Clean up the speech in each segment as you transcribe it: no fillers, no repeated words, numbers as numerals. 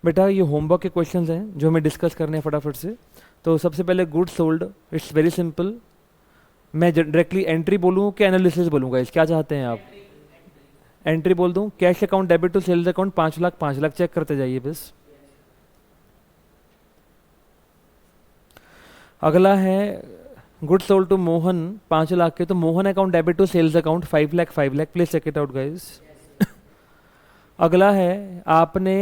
बेटा ये होमवर्क के क्वेश्चंस हैं जो हमें डिस्कस करने हैं फटाफट से। तो सबसे पहले good sold, it's very simple. मैं डायरेक्टली एंट्री बोलूँ कि एनालिसिस बोलूँगा, इस क्या चाहते हैं आप? एंट्री बोल दूँ, cash account debit to sales account 5 lakh 5 lakh, check करते जाइए बस। अगला है good sold to Mohan 5 lakh के, तो Mohan account debit to sales account 5 lakh 5 lakh, please check it out guys. अगला है आपने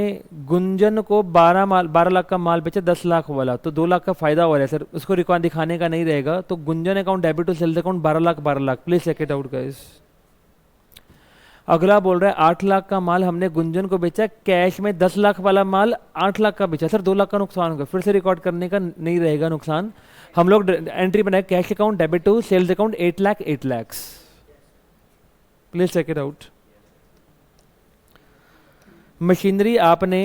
गुंजन को 12 लाख का माल बेचा 10 लाख वाला, तो 2 लाख का फायदा हो रहा है सर, उसको रिकॉर्ड दिखाने का नहीं रहेगा। तो Gunjan account debit to sales account 12 lakh, please check it out guys. अगला बोल रहा है 8 लाख का माल हमने गुंजन को बेचा कैश में, 10 लाख वाला माल 8 लाख का बेचा सर, 2 लाख का नुकसान होगा, फिर से रिकॉर्ड करने का नहीं रहेगा नुकसान। हम लोग एंट्री बनाए cash account debit to sales account 8 lakh 8 lakh, please check it out. Machinery आपने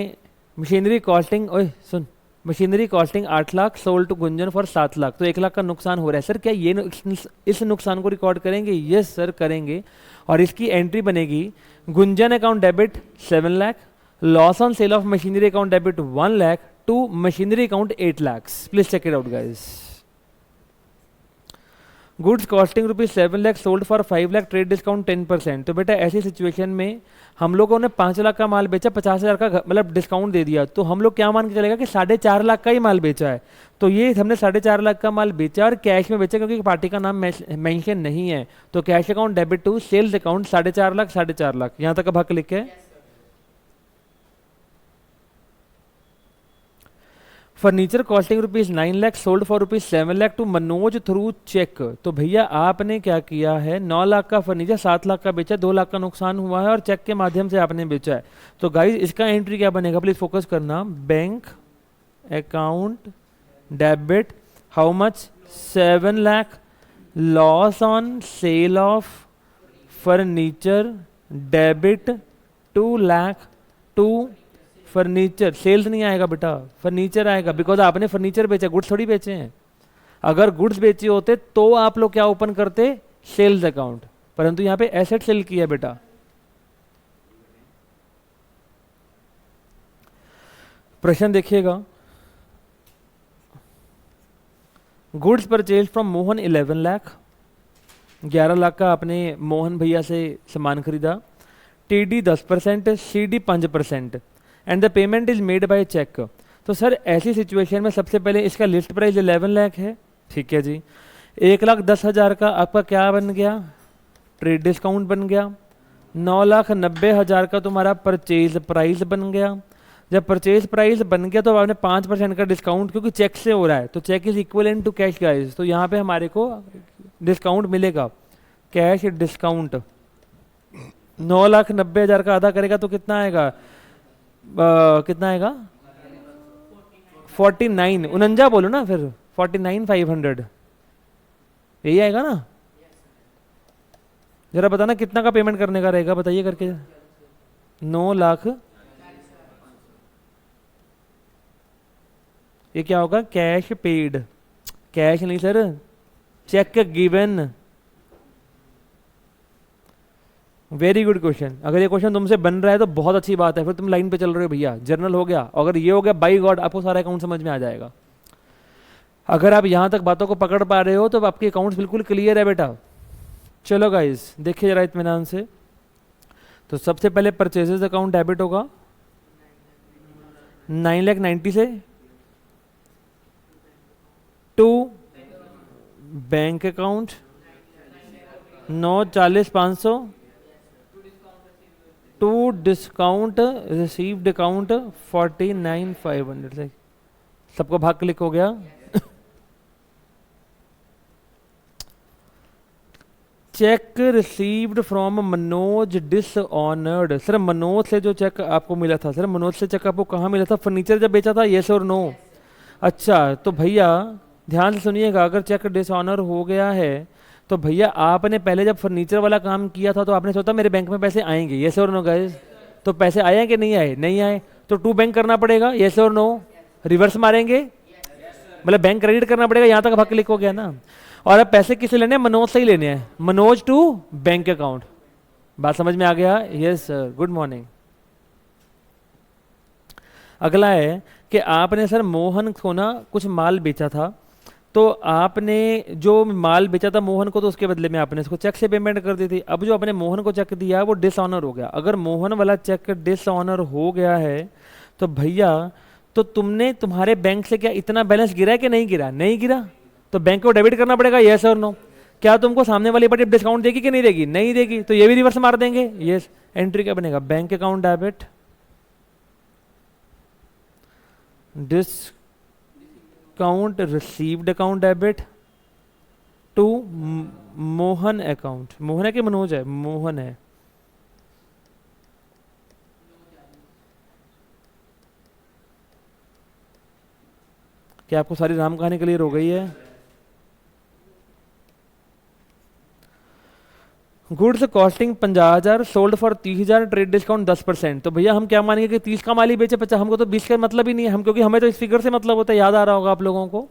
मशीनरी कॉस्टिंग, ओए सुन, machinery costing 8 lakh, sold to Gunjan for 7 lakh, तो 1 लाख का नुकसान हो रहा है सर, क्या ये इस नुकसान को रिकॉर्ड करेंगे? यस सर करेंगे। और इसकी एंट्री बनेगी Gunjan account debit 7 lakh, loss on sale of machinery account debit 1 lakh to machinery account 8 lakh, please check it out guys. Goods costing ₹7 lakh, sold for 5 lakh, trade discount 10%। तो बेटा ऐसी सिचुएशन में हम लोगों ने 5 लाख का माल बेचा, 50,000 का मतलब डिस्काउंट दे दिया, तो हम लोग क्या मान के चलेगा कि 4.5 लाख का ही माल बेचा है। तो ये हमने 4.5 लाख का माल बेचा और कैश में बेचा, क्योंकि पार्टी का नाम मेंशन नहीं है। तो cash account debit to sales account 4.5 lakh 4.5 lakh, यहाँ तक का भाग लिख के। Furniture costing ₹9 lakh, sold for ₹7 lakh to Manoj through cheque. तो भैया आपने क्या किया है, 9 लाख का फर्नीचर 7 लाख का बेचा, 2 लाख का नुकसान हुआ है और चेक के माध्यम से आपने बेचा है। तो गाइस इसका एंट्री क्या बनेगा, प्लीज फोकस करना। Bank account debit how much, 7 lakh, loss on sale of furniture debit 2 lakh to furniture, sales नहीं आएगा बेटा, फर्नीचर आएगा, बिकॉज आपने फर्नीचर बेचा, गुड्स थोड़ी बेचे हैं। अगर गुड्स बेचे होते तो आप लोग क्या ओपन करते, सेल्स अकाउंट, परंतु यहां पे एसेट सेल किया बेटा। प्रश्न देखिएगा, goods purchase from Mohan 11 lakh, 11 lakh का आपने मोहन भैया से सामान खरीदा। TD 10%, CD 5%, and the payment is made by cheque. तो सर ऐसी सिचुएशन में सबसे पहले इसका लिस्ट प्राइस 11 लाख है, ठीक है जी। 1,10,000 का आपका क्या बन गया, ट्रेड डिस्काउंट बन गया। 9,90,000 का तुम्हारा परचेज प्राइस बन गया। जब परचेज प्राइस बन गया तो आपने 5% का डिस्काउंट, क्योंकि चेक से हो रहा है, तो cheque is equivalent to cash guys, तो यहाँ पे हमारे को डिस्काउंट मिलेगा, कैश डिस्काउंट। 9,90,000 का आधा करेगा तो कितना आएगा, कितना आएगा 49, 49 बोलो ना फिर, 49,500 यही आएगा ना। जरा बताना कितना का पेमेंट करने का रहेगा, बताइए करके। 9 लाख, ये क्या होगा, कैश पेड, कैश नहीं sir, cheque given. Very good question. अगर ये क्वेश्चन तुमसे बन रहा है तो बहुत अच्छी बात है, फिर तुम लाइन पे चल रहे हो भैया, जर्नल हो गया। अगर ये हो गया बाई गॉड आपको सारा अकाउंट समझ में आ जाएगा। अगर आप यहां तक बातों को पकड़ पा रहे हो तो आपके अकाउंट्स बिल्कुल क्लियर है बेटा। चलो गाइस देखिए जरा इत्मीनान से। तो सबसे पहले परचेजेस अकाउंट डेबिट होगा 9,90,000 से, to bank account 9,40,500, to discount received account 49,500 से। सबको भाग क्लिक हो गया। Cheque received from Manoj dishonoured. Sir Manoj से जो चेक आपको मिला था, सर मनोज से चेक आपको कहाँ मिला था, फर्नीचर जब बेचा था, येस और नो। अच्छा तो भैया ध्यान से सुनिएगा, अगर चेक डिसऑनर हो गया है तो भैया आपने पहले जब फर्नीचर वाला काम किया था तो आपने सोचा मेरे बैंक में पैसे आएंगे, येस और नो गाइस। तो पैसे आए कि नहीं आए, नहीं आए, तो टू बैंक करना पड़ेगा, येस और नो। रिवर्स मारेंगे, मतलब बैंक क्रेडिट करना पड़ेगा, यहां तक भाग क्लिक हो गया ना। और अब पैसे किसे लेने हैं, मनोज से ही लेने हैं, मनोज टू बैंक अकाउंट। बात समझ में आ गया, यस सर, गुड मॉर्निंग। अगला है कि आपने सर मोहन को ना कुछ माल बेचा था, तो आपने जो माल बेचा था मोहन को, तो उसके बदले में आपने इसको चेक से पेमेंट कर दी थी। अब जो आपने मोहन को चेक दिया वो डिसऑनर हो गया। अगर मोहन वाला चेक डिसऑनर हो गया है तो भैया, तो तुमने तुम्हारे बैंक से क्या इतना बैलेंस गिरा है कि नहीं गिरा? नहीं गिरा, तो बैंक को डेबिट करना पड़ेगा, यस और नो। क्या तुमको सामने वाली पार्टी डिस्काउंट देगी कि नहीं देगी? नहीं देगी, तो ये भी रिवर्स मार देंगे, यस। एंट्री क्या बनेगा? Bank account debit, discount received account debit to Mohan account. Mohan है कि मनोज है? मोहन है। क्या आपको सारी राम कहानी क्लियर हो गई है? Goods costing 50,000, sold for 30,000, trade discount 10%। तो भैया हम क्या मानेंगे कि 30 का माल ही बेचे 50? हमको तो 20 का मतलब ही नहीं है, हम क्योंकि हमें तो इस फिगर से मतलब होता है, याद आ रहा होगा आप लोगों को।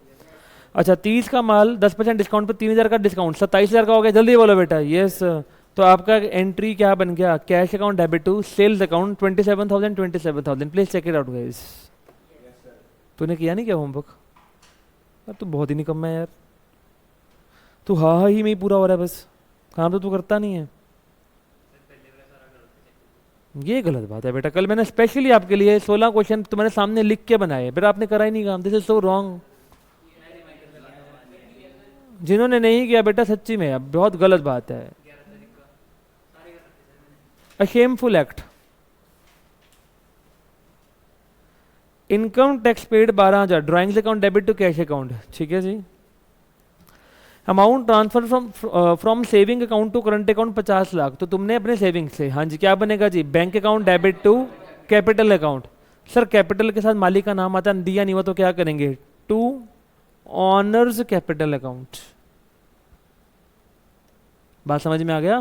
अच्छा 30 का माल 10% डिस्काउंट पे 3,000 का डिस्काउंट 27,000 का हो गया। जल्दी बोलो बेटा, यस। तो आपका एंट्री क्या बन गया? Cash account debit to sales account 27,000 27,000। Please check it out guys. तूने किया नहीं क्या होमवर्क? यार तू बहुत ही निकम्मा है यार, तू हा हा ही में ही पूरा हो रहा है बस, काम तो तू करता नहीं है। ये गलत बात है बेटा, कल मैंने स्पेशली आपके लिए 16 क्वेश्चन तुम्हारे सामने लिख के बनाए, फिर आपने करा ही नहीं काम। This is so wrong. जिन्होंने नहीं किया बेटा सच्ची में अब बहुत गलत बात है, a shameful act. Income tax paid 12,000, drawings account debit to cash account, ठीक है जी। Amount transfer from saving account to current account 50 lakh, तो तुमने अपने सेविंग से, हाँ जी क्या बनेगा जी? Bank account debit to capital account. Sir capital के साथ मालिक का नाम आता दिया नहीं हुआ तो क्या करेंगे? To owners capital account. बात समझ में आ गया?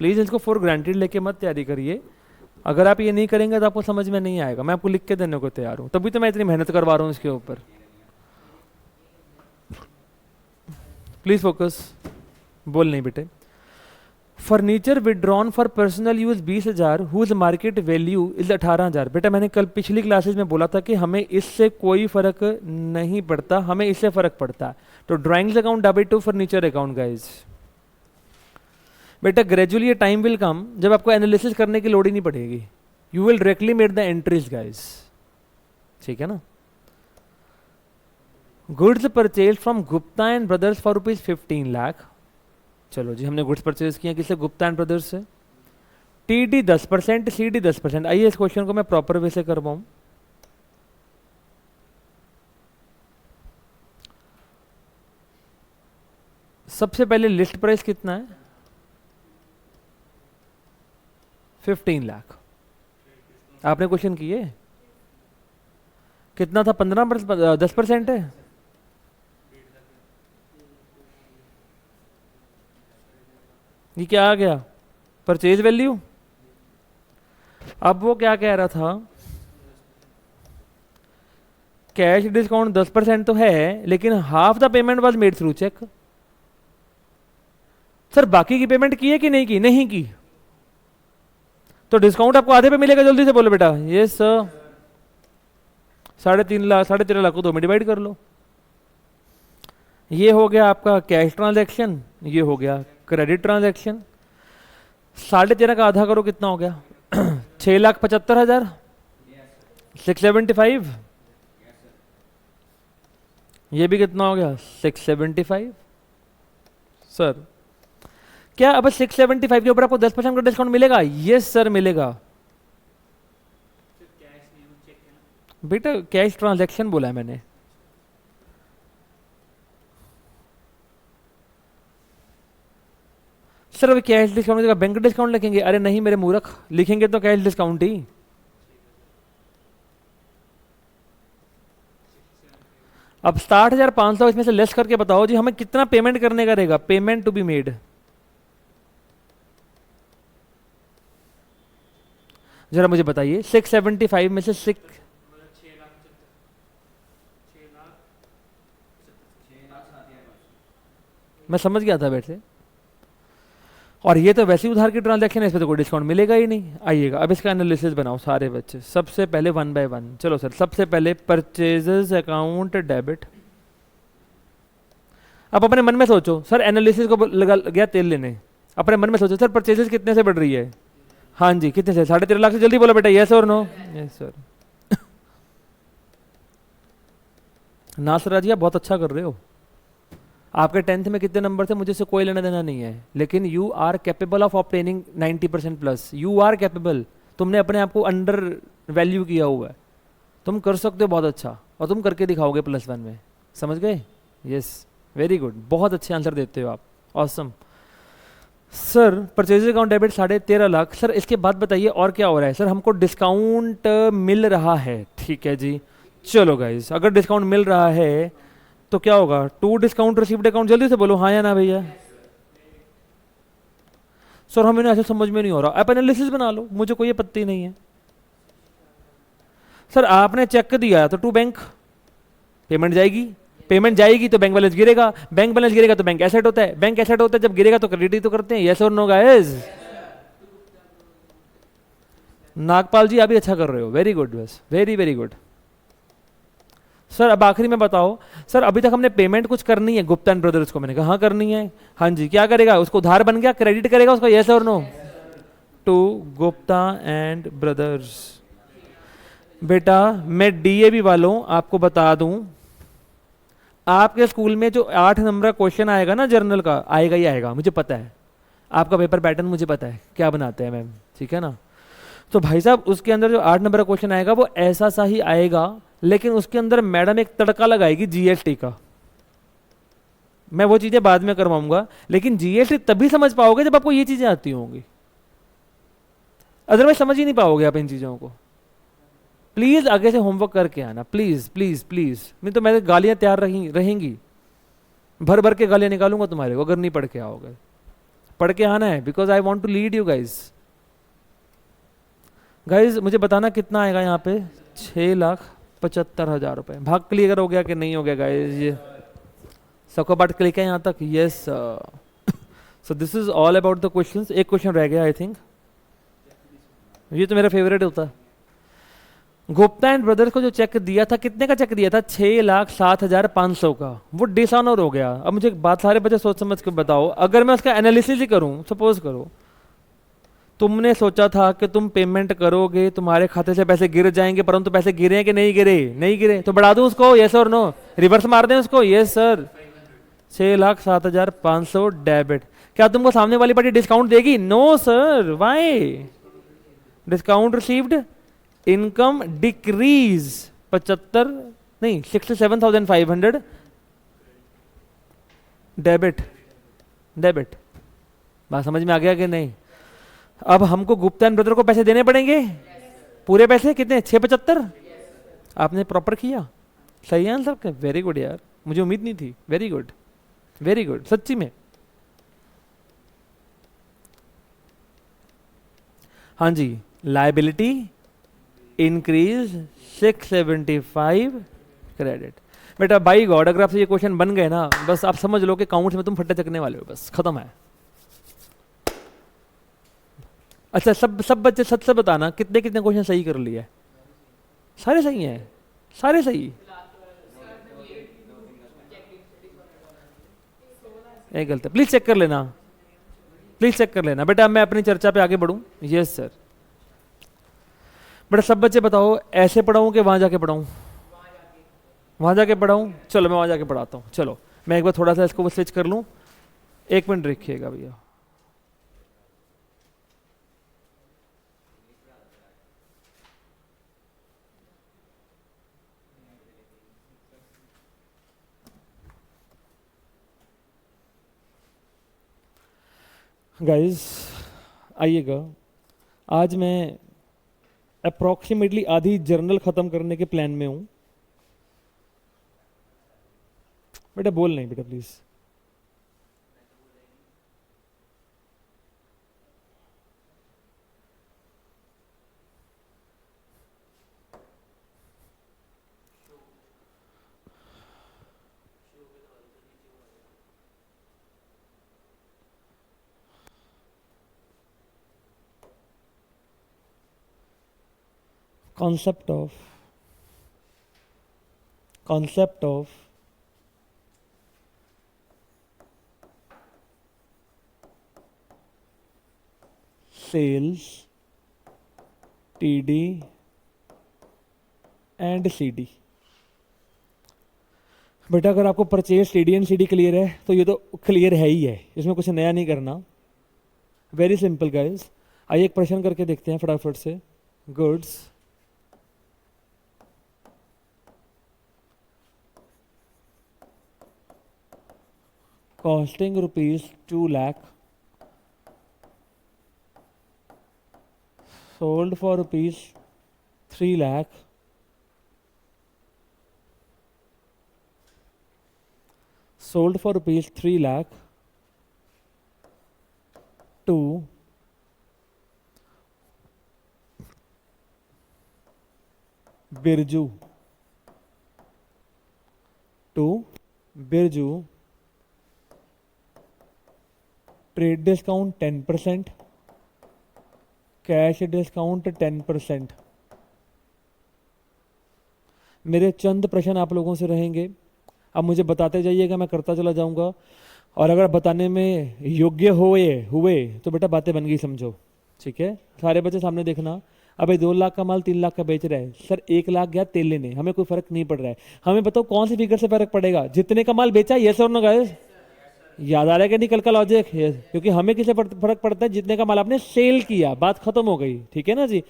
प्लीज इसको फॉर ग्रांटेड लेके मत तैयारी करिए। अगर आप ये नहीं करेंगे तो आपको समझ में नहीं आएगा। मैं आपको लिख के देने को तैयार हूं, तभी तो मैं इतनी मेहनत करवा रहा हूं इसके ऊपर। प्लीज फोकस, बोल नहीं बेटे। Furniture withdrawn for personal use 20,000, whose market value is 18,000। बेटा मैंने कल पिछली क्लासेस में बोला था कि हमें इससे कोई फर्क नहीं पड़ता, हमें इससे फर्क पड़ता है। तो drawings account debit to furniture account guys. बेटा ग्रेजुअली टाइम विल कम जब आपको एनालिसिस करने की लोड ही नहीं पड़ेगी, you will directly make the entries guys, ठीक है ना। Goods purchase from Gupta and brothers for rupees 15 lakh. चलो जी हमने गुड्स परचेज किया किससे? गुप्ता एंड ब्रदर्स से। TD 10%, CD 10%। आइए इस क्वेश्चन को मैं प्रॉपर वे से करवाऊं। सबसे पहले लिस्ट प्राइस कितना है? 15 लाख। आपने क्वेश्चन किए कितना था? 15%, 10% है। ये क्या आ गया? Purchase value. अब वो क्या कह रहा था? कैश डिस्काउंट 10% तो है, लेकिन half the payment was made through cheque. Sir बाकी की पेमेंट की है कि नहीं की? नहीं की, तो डिस्काउंट आपको आधे पे मिलेगा। जल्दी से बोलो बेटा। ये सर 13.5 लाख को 2 में डिवाइड कर लो। ये हो गया आपका कैश ट्रांजैक्शन, ये हो गया क्रेडिट ट्रांजैक्शन। 13.5 का आधा करो कितना हो गया? 6,75,000, 675। ये भी कितना हो गया? 675। सर क्या अब 675 के ऊपर आपको 10% का डिस्काउंट मिलेगा? यस सर मिलेगा। बेटा कैश ट्रांजैक्शन बोला है मैंने। सर अभी कैश डिस्काउंट का बैंक डिस्काउंट लिखेंगे? अरे नहीं मेरे मूर्ख, लिखेंगे तो कैश डिस्काउंट ही। अब 60,500 इसमें से लेस करके बताओ जी हमें कितना पेमेंट करने का रहेगा? Payment to be made. जरा मुझे बताइए 675 में से 6 मैं समझ गया था वैसे। और ये तो वैसे ही उधार की ट्रांजैक्शन है, इस पे तो कोई डिस्काउंट मिलेगा ही नहीं। आइएगा अब इसका एनालिसिस बनाओ सारे बच्चे। सबसे पहले वन बाय वन, चलो सर। सबसे पहले परचेजेस अकाउंट डेबिट। आप अपने मन में सोचो सर, एनालिसिस को लगा गया तेल लेने, अपने मन में सोचो सर परचेजेस कितने से बढ़ रही है? हाँ जी कितने से? 13.5 लाख से। जल्दी बोलो बेटा, यस और no? Yes sir. Nasra ji आप बहुत अच्छा कर रहे हो। आपके 10th में कितने नंबर थे मुझे से कोई लेना देना नहीं है, लेकिन you are capable of obtaining 90% plus. You are capable. तुमने अपने आप को अंडर वैल्यू किया हुआ है, तुम कर सकते हो बहुत अच्छा, और तुम करके दिखाओगे +1 में। समझ गए? यस, वेरी गुड, बहुत अच्छे आंसर देते हो आप। Awesome sir. Purchase account debit 13.5 lakh. Sir इसके बाद बताइए और क्या हो रहा है? सर हमको डिस्काउंट मिल रहा है, ठीक है जी। चलो गाइस, अगर डिस्काउंट मिल रहा है तो क्या होगा? To discount received account. जल्दी से बोलो हाँ या ना भैया। सर हमें ऐसे समझ में नहीं हो रहा, आप एनालिसिस बना लो, मुझे कोई आपत्ति नहीं है। सर आपने चेक दिया तो टू बैंक, पेमेंट जाएगी, पेमेंट जाएगी तो बैंक बैलेंस गिरेगा, बैंक बैलेंस गिरेगा तो बैंक एसेट होता है, बैंक एसेट होता है जब गिरेगा तो क्रेडिट ही तो करते हैं। यस और नो गाइस? नागपाल जी आप भी अच्छा कर रहे हो, वेरी गुड, बस वेरी वेरी गुड। सर अब आखिरी में बताओ, सर अभी तक हमने पेमेंट कुछ करनी है गुप्ता एंड ब्रदर्स को। मैंने कहा हाँ करनी है। हाँ जी, क्या करेगा? उसको उधार बन गया, क्रेडिट करेगा उसको, यस और no? To Gupta and brothers. बेटा मैं डीएवी वालों आपको बता दूं, आपके स्कूल में जो 8 नंबर का क्वेश्चन आएगा ना जर्नल का, आएगा ही आएगा, मुझे पता है। आपका पेपर पैटर्न मुझे पता है क्या बनाते हैं मैम, ठीक है ना? तो भाई साहब उसके अंदर जो 8 नंबर का क्वेश्चन आएगा वो ऐसा सा ही आएगा, लेकिन उसके अंदर मैडम एक तड़का लगाएगी जीएसटी का। मैं वो चीजें बाद में करवाऊंगा, लेकिन जीएसटी तभी समझ पाओगे जब आपको ये चीजें आती होंगी, अदरवाइज समझ ही नहीं पाओगे आप इन चीजों को। प्लीज आगे से होमवर्क करके आना, प्लीज प्लीज प्लीज। नहीं तो मेरे गालियां तैयार रहेंगी, भर भर के गालियां निकालूंगा तुम्हारे को अगर नहीं पढ़ के आओगे। पढ़ के आना है, because I want to lead you guys. Guys मुझे बताना कितना आएगा यहाँ पे? 6,75,000 रुपए। भाग क्लियर हो गया कि नहीं हो गया गाइज? ये सबका पार्ट क्लिक है यहाँ तक? Yes. So this is all about the questions. एक क्वेश्चन रह गया आई थिंक, ये तो मेरा फेवरेट होता है। गुप्ता एंड ब्रदर्स को जो चेक दिया था, कितने का चेक दिया था? 6,07,500 का। वो डिसऑनर हो गया। अब मुझे एक बात सारे बच्चे सोच समझ के बताओ, अगर मैं उसका एनालिसिस ही करूं, सपोज करो तुमने सोचा था कि तुम पेमेंट करोगे, तुम्हारे खाते से पैसे गिर जाएंगे, परंतु पैसे गिरे कि नहीं गिरे? नहीं गिरे, तो बढ़ा दूं उसको, यस और नो? रिवर्स मार दें उसको, यस सर। 6,07,500 डेबिट। क्या तुमको सामने वाली पार्टी डिस्काउंट देगी? No sir, why? Discount received, income decrease 75 नहीं 67,500 डेबिट। डेबिट, बात समझ में आ गया कि नहीं? अब हमको गुप्ता एंड ब्रदर को पैसे देने पड़ेंगे, पूरे पैसे कितने? 675। आपने प्रॉपर किया, सही आंसर। वेरी गुड यार, मुझे उम्मीद नहीं थी। वेरी गुड, वेरी गुड, सच्ची में। हाँ जी, लायबिलिटी इंक्रीज 675 क्रेडिट। बेटा बाई गॉड, अगर आपसे ये क्वेश्चन बन गए ना, बस आप समझ लो कि अकाउंट्स में तुम फट्टे चकने वाले हो, बस खत्म है। अच्छा सब बच्चे सच से बताना, कितने कितने क्वेश्चन सही कर लिए? सारे सही हैं, सारे सही। एक गलत है, प्लीज चेक कर लेना, प्लीज चेक कर लेना। बेटा मैं अपनी चर्चा पे आगे बढ़ूं? Yes sir. बेटा सब बच्चे बताओ, ऐसे पढ़ाऊं कि वहां जाके पढ़ाऊं? वहां जाके पढ़ाऊं? चलो मैं वहां जाके पढ़ाता हूं। चलो मैं एक बार थोड़ा सा इसको स्विच कर लूं, 1 मिनट रखिएगा भैया। गाइस आइएगा, आज मैं अप्रॉक्सीमेटली आधी जर्नल खत्म करने के प्लान में हूं। बेटा बोल नहीं बेटा please. concept of sales TD and CD। बेटा अगर आपको purchase TD and CD clear है तो ये तो क्लियर है ही है, इसमें कुछ नया नहीं करना। Very simple guys. आइए एक प्रश्न करके देखते हैं फटाफट से। Goods costing ₹2 lakh sold for ₹3 lakh sold for ₹3 lakh to Birju trade discount 10%, cash discount 10%। मेरे चंद प्रश्न आप लोगों से रहेंगे, अब मुझे बताते जाइएगा, मैं करता चला जाऊंगा, और अगर बताने में योग्य हुए तो बेटा बातें बन गई समझो, ठीक है। सारे बच्चे सामने देखना। अबे 2 लाख का माल 3 लाख का बेच रहा है सर, 1 लाख गया तेल लेने, हमें कोई फर्क नहीं पड़ रहा है। हमें बताओ कौन सी फिगर से फर्क पड़ेगा? जितने का माल बेचा, ये सर ना गाइस, याद आ रहा है कि नहीं कल का लॉजिक? क्योंकि हमें किसे फर्क पड़ता है? जितने का माल आपने सेल किया, बात खत्म हो गई, ठीक है ना जी।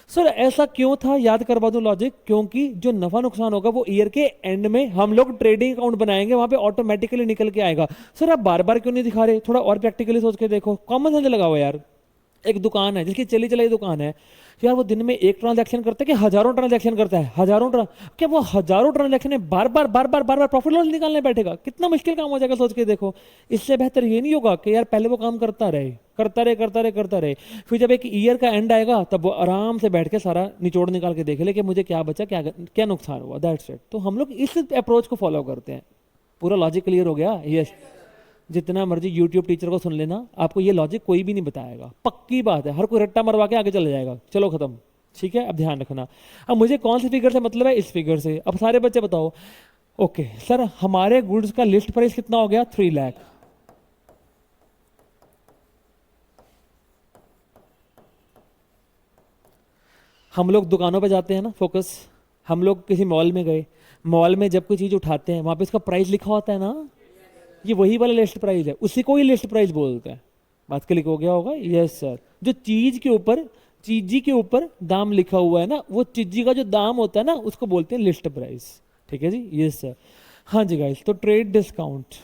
सर ऐसा क्यों था? याद करवा दूं लॉजिक, क्योंकि जो नफा नुकसान होगा वो ईयर के एंड में हम लोग ट्रेडिंग अकाउंट बनाएंगे, वहां पे ऑटोमेटिकली निकल के आएगा। सर आप बार बार क्यों नहीं दिखा रहे? थोड़ा और प्रैक्टिकली सोच के देखो, कॉमन सेंस लगाओ यार। एक दुकान है जिसकी चली चलाई दुकान है यार, वो दिन में एक ट्रांजैक्शन करता है कि हजारों ट्रांजैक्शन करता है? क्या वो हजारों ट्रांजैक्शन में बार बार प्रॉफिट लॉस निकालने बैठेगा? कितना मुश्किल काम हो जाएगा, सोच के देखो। इससे बेहतर ये नहीं होगा कि यार पहले वो काम करता रहे, फिर जब एक ईयर का एंड आएगा तब वो आराम से बैठ के सारा निचोड़ निकाल के देखे ले कि मुझे क्या बचा, क्या नुकसान हुआ, दैट्स इट। तो हम लोग इस अप्रोच को फॉलो करते हैं। पूरा लॉजिक क्लियर हो गया? यस। जितना मर्जी यूट्यूब टीचर को सुन लेना, आपको ये लॉजिक कोई भी नहीं बताएगा, पक्की बात है। हर कोई रट्टा मरवा के आगे चले जाएगा, चलो खत्म, ठीक है। अब ध्यान रखना, अब मुझे कौन सी फिगर से मतलब है? इस फिगर से। अब सारे बच्चे बताओ, ओके सर हमारे गुड्स का लिस्ट प्राइस कितना हो गया? 3 लाख। हम लोग दुकानों पे जाते हैं ना, फोकस, हम लोग किसी मॉल में गए, मॉल में जब कोई चीज उठाते हैं वहां पे इसका प्राइस लिखा होता है ना, ये वही वाला लिस्ट प्राइस है, उसी को ही लिस्ट प्राइस बोलते हैं। बात क्लिक हो गया होगा? Yes sir. जो चीजी के ऊपर दाम लिखा हुआ है ना, वो चीजी का जो दाम होता है ना, उसको बोलते हैं लिस्ट प्राइस, ठीक है जी। Yes sir. हाँ जी गाइस, तो ट्रेड डिस्काउंट,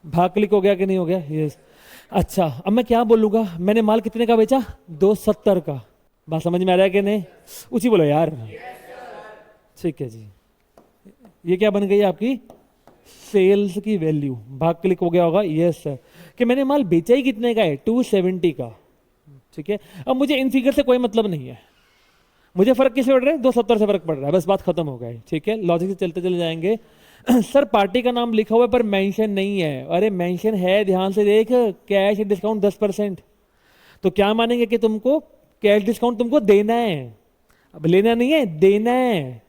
भाग क्लिक हो गया कि नहीं हो गया? यस। अच्छा अब मैं क्या बोलूंगा, मैंने माल कितने का बेचा? 270 का। बात समझ में आ रहा है कि नहीं? उसी बोलो यार। ठीक है जी, ये क्या बन गई आपकी? सेल्स की वैल्यू। भाग क्लिक हो गया होगा? Yes sir. कि मैंने माल बेचा ही कितने का है? 270 का, ठीक है। अब मुझे इन फिगर से कोई मतलब नहीं है, मुझे फर्क किससे पड़ रहा है? 270 से फर्क पड़ रहा है, बस बात खत्म हो गई, ठीक है। लॉजिक से चलते चले जाएंगे। सर पार्टी का नाम लिखा हुआ है पर मेंशन नहीं है। अरे मेंशन है, ध्यान से देख, कैश डिस्काउंट 10%। तो क्या मानेंगे कि तुमको कैश डिस्काउंट तुमको देना है, अब लेना नहीं है, देना है।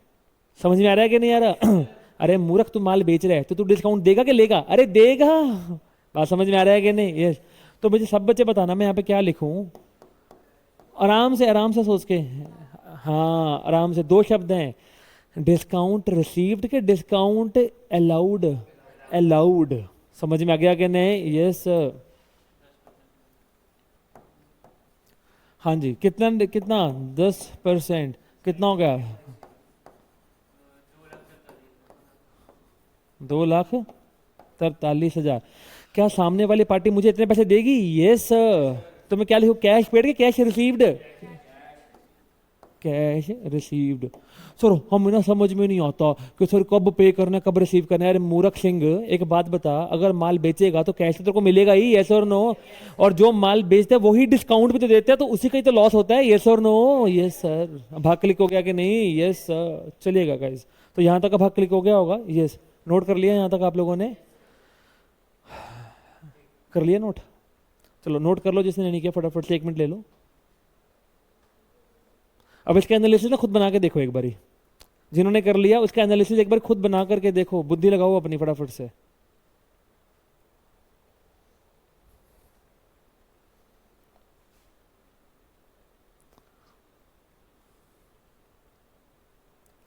समझ में आ रहा है कि नहीं आ रहा? अरे मूर्ख, तू माल बेच रहा है तो तू डिस्काउंट देगा कि लेगा? अरे देगा। बात समझ में आ रहा है कि नहीं? यस। तो मुझे सब बच्चे बताना मैं यहाँ पे क्या लिखूं, आराम से सोच के। हाँ आराम से, 2 शब्द हैं, डिस्काउंट रिसीव्ड के डिस्काउंट अलाउड। समझ में आ गया कि नहीं? यस। हाँ जी, कितना 10%, कितना हो गया? 2,43,000। क्या सामने वाली पार्टी मुझे इतने पैसे देगी? Yes sir. तो मैं क्या लिखूं? कैश पेड के cash received? Cash received. Sir हम ना समझ में नहीं आता कि सर कब पे करना है कब रिसीव करना है। अरे मूर्ख सिंह, एक बात बता, अगर माल बेचेगा तो कैश तो तेरे को मिलेगा ही, यस और नो। और जो माल बेचते हैं वही डिस्काउंट भी तो देते हैं, तो उसी का ही तो लॉस होता है, यस और नो? Yes sir. भाग क्लिक हो गया कि नहीं? Yes sir. चलिएगा गाइस, तो यहाँ तक का भाग क्लिक हो गया होगा? यस। नोट कर लिया यहाँ तक आप लोगों ने? कर लिया नोट? चलो नोट कर लो जिसने नहीं किया, फटाफट से 1 मिनट ले लो। अब इसका एनालिसिस ना खुद बना के देखो एक बारी, जिन्होंने कर लिया उसका एनालिसिस एक बार खुद बना करके देखो, बुद्धि लगाओ अपनी फटाफट से।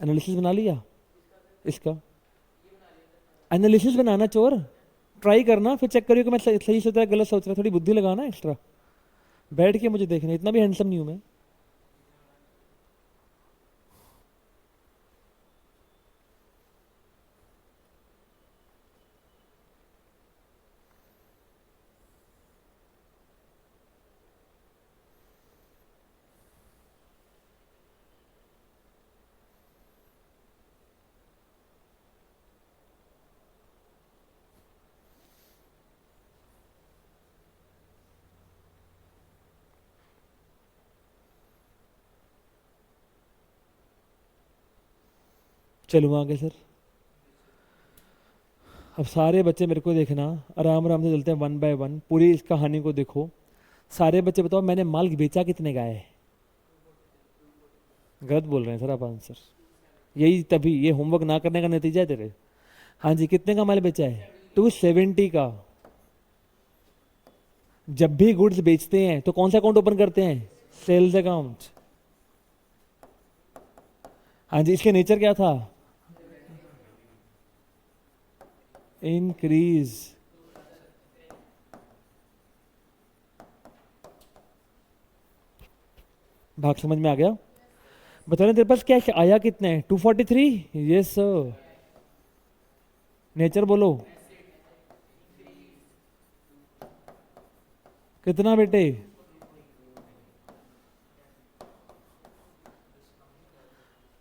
एनालिसिस बना लिया इसका? एनालिसिस बनाना चोर, ट्राई करना, फिर चेक करियो कि मैं सही सोच रहा गलत सोच रहा, थोड़ी बुद्धि लगाना एक्स्ट्रा। बैठ के मुझे देखना, इतना भी हैंडसम नहीं हूं मैं। चलूँ आगे सर? अब सारे बच्चे मेरे को देखना, आराम आराम से चलते हैं 1 बाय 1, पूरी इस कहानी को देखो। सारे बच्चे बताओ मैंने माल बेचा कितने का है? गलत बोल रहे हैं सर आप आंसर। यही तभी ये होमवर्क ना करने का नतीजा है तेरे। हाँ जी, कितने का माल बेचा है? 270 का। जब भी गुड्स बेचते हैं तो कौन सा अकाउंट ओपन करते हैं? Sales account. हाँ जी, इसके नेचर क्या था? इंक्रीज। भाग समझ में आ गया? बता रहे तेरे पास कैश आया कितने? 243। Yes sir. नेचर बोलो कितना बेटे?